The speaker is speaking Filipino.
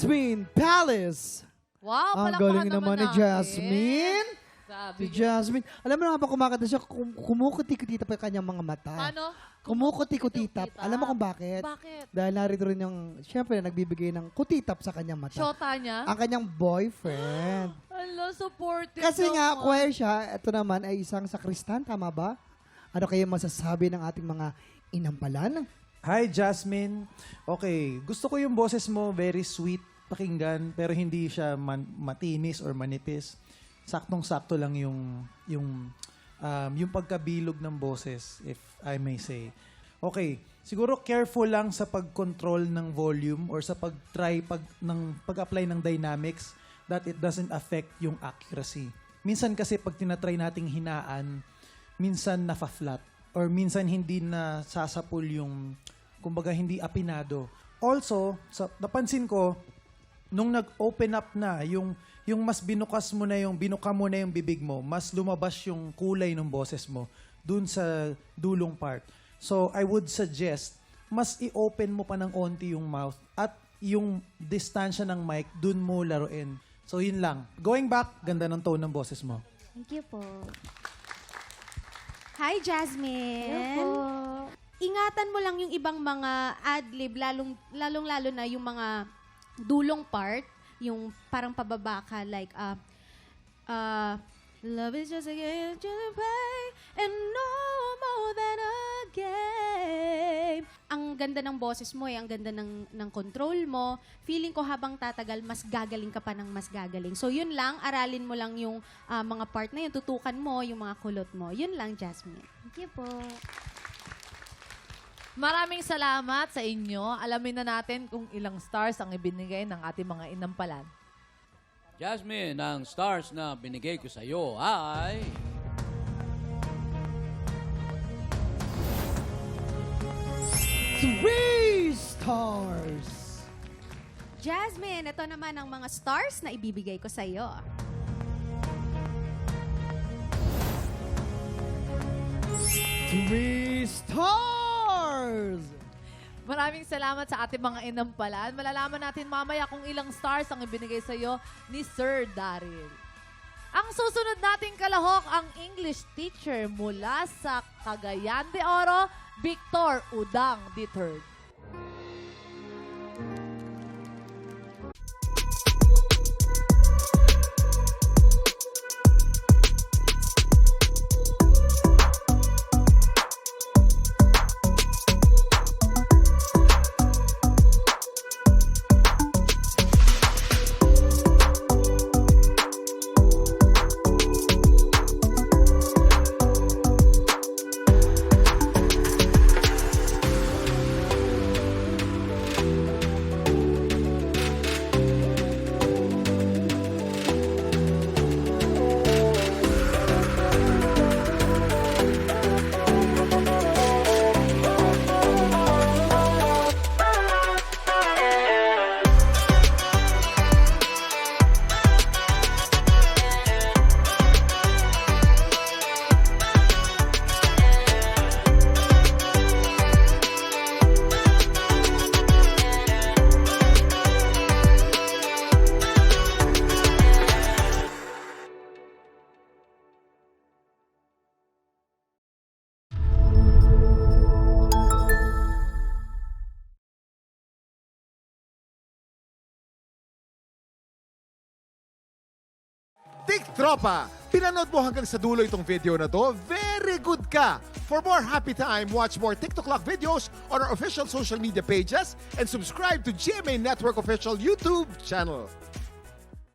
Jasmine Palace. Wow, Ang palakpakan galing naman ni natin. Jasmine. Sabi Si niya. Jasmine. Alam mo na habang kumakanta siya, kumukuti-kutita pa yung kanyang mga mata. Paano? Kumukuti-kutitap. Kutitap. Alam mo kung bakit? Bakit? Dahil narito rin yung, syempre, nagbibigay ng kutitap sa kanyang mata. Shota niya? Ang kanyang boyfriend. Hello, supportive Kasi nga, naman. choir siya, ito naman ay isang sakristan, tama ba? Ano kayo masasabi ng ating mga inampalan? Hi, Jasmine. Okay, gusto ko yung boses mo, very sweet pakinggan, pero hindi siya matinis or manipis. Saktong-sakto lang yung pagkabilog ng boses, if I may say. Okay, siguro careful lang sa pag-control ng volume or sa pag-apply ng dynamics that it doesn't affect yung accuracy. Minsan kasi pag tinatry nating hinaan, minsan nafa-flat or minsan hindi na sasapul yung, kumbaga hindi apinado. Also, napansin ko, nung nag-open up na, yung mas binuka mo na yung bibig mo, mas lumabas yung kulay ng boses mo dun sa dulong part. So, I would suggest, mas i-open mo pa ng onti yung mouth at yung distansya ng mic, dun mo laruin. So, yun lang. Going back, ganda ng tone ng boses mo. Thank you po. Hi, Jasmine. Hello. Ingatan mo lang yung ibang mga ad-lib, lalong-lalo na yung mga dulong part, yung parang pababa ka, like, love is just a game to play and no more than a game. Ang ganda ng boses mo ang ganda ng control mo. Feeling ko habang tatagal, mas gagaling ka pa ng mas gagaling. So yun lang, aralin mo lang yung mga part na yun, tutukan mo yung mga kulot mo. Yun lang, Jasmine. Thank you po. Maraming salamat sa inyo. Alamin na natin kung ilang stars ang ibinigay ng ating mga inampalan. Jasmine, ang stars na binigay ko sa iyo ay... Three stars! Jasmine, ito naman ang mga stars na ibibigay ko sa iyo. Three stars! Maraming salamat sa ating mga inampalan. Malalaman natin mamaya kung ilang stars ang ibinigay sa iyo ni Sir Daryl. Ang susunod nating kalahok, ang English teacher mula sa Cagayan de Oro, Victor Udang III. Tik Tropa! Pinanood mo hanggang sa dulo itong video na to? Very good ka! For more happy time, watch more TikTok Clock videos on our official social media pages and subscribe to GMA Network official YouTube channel.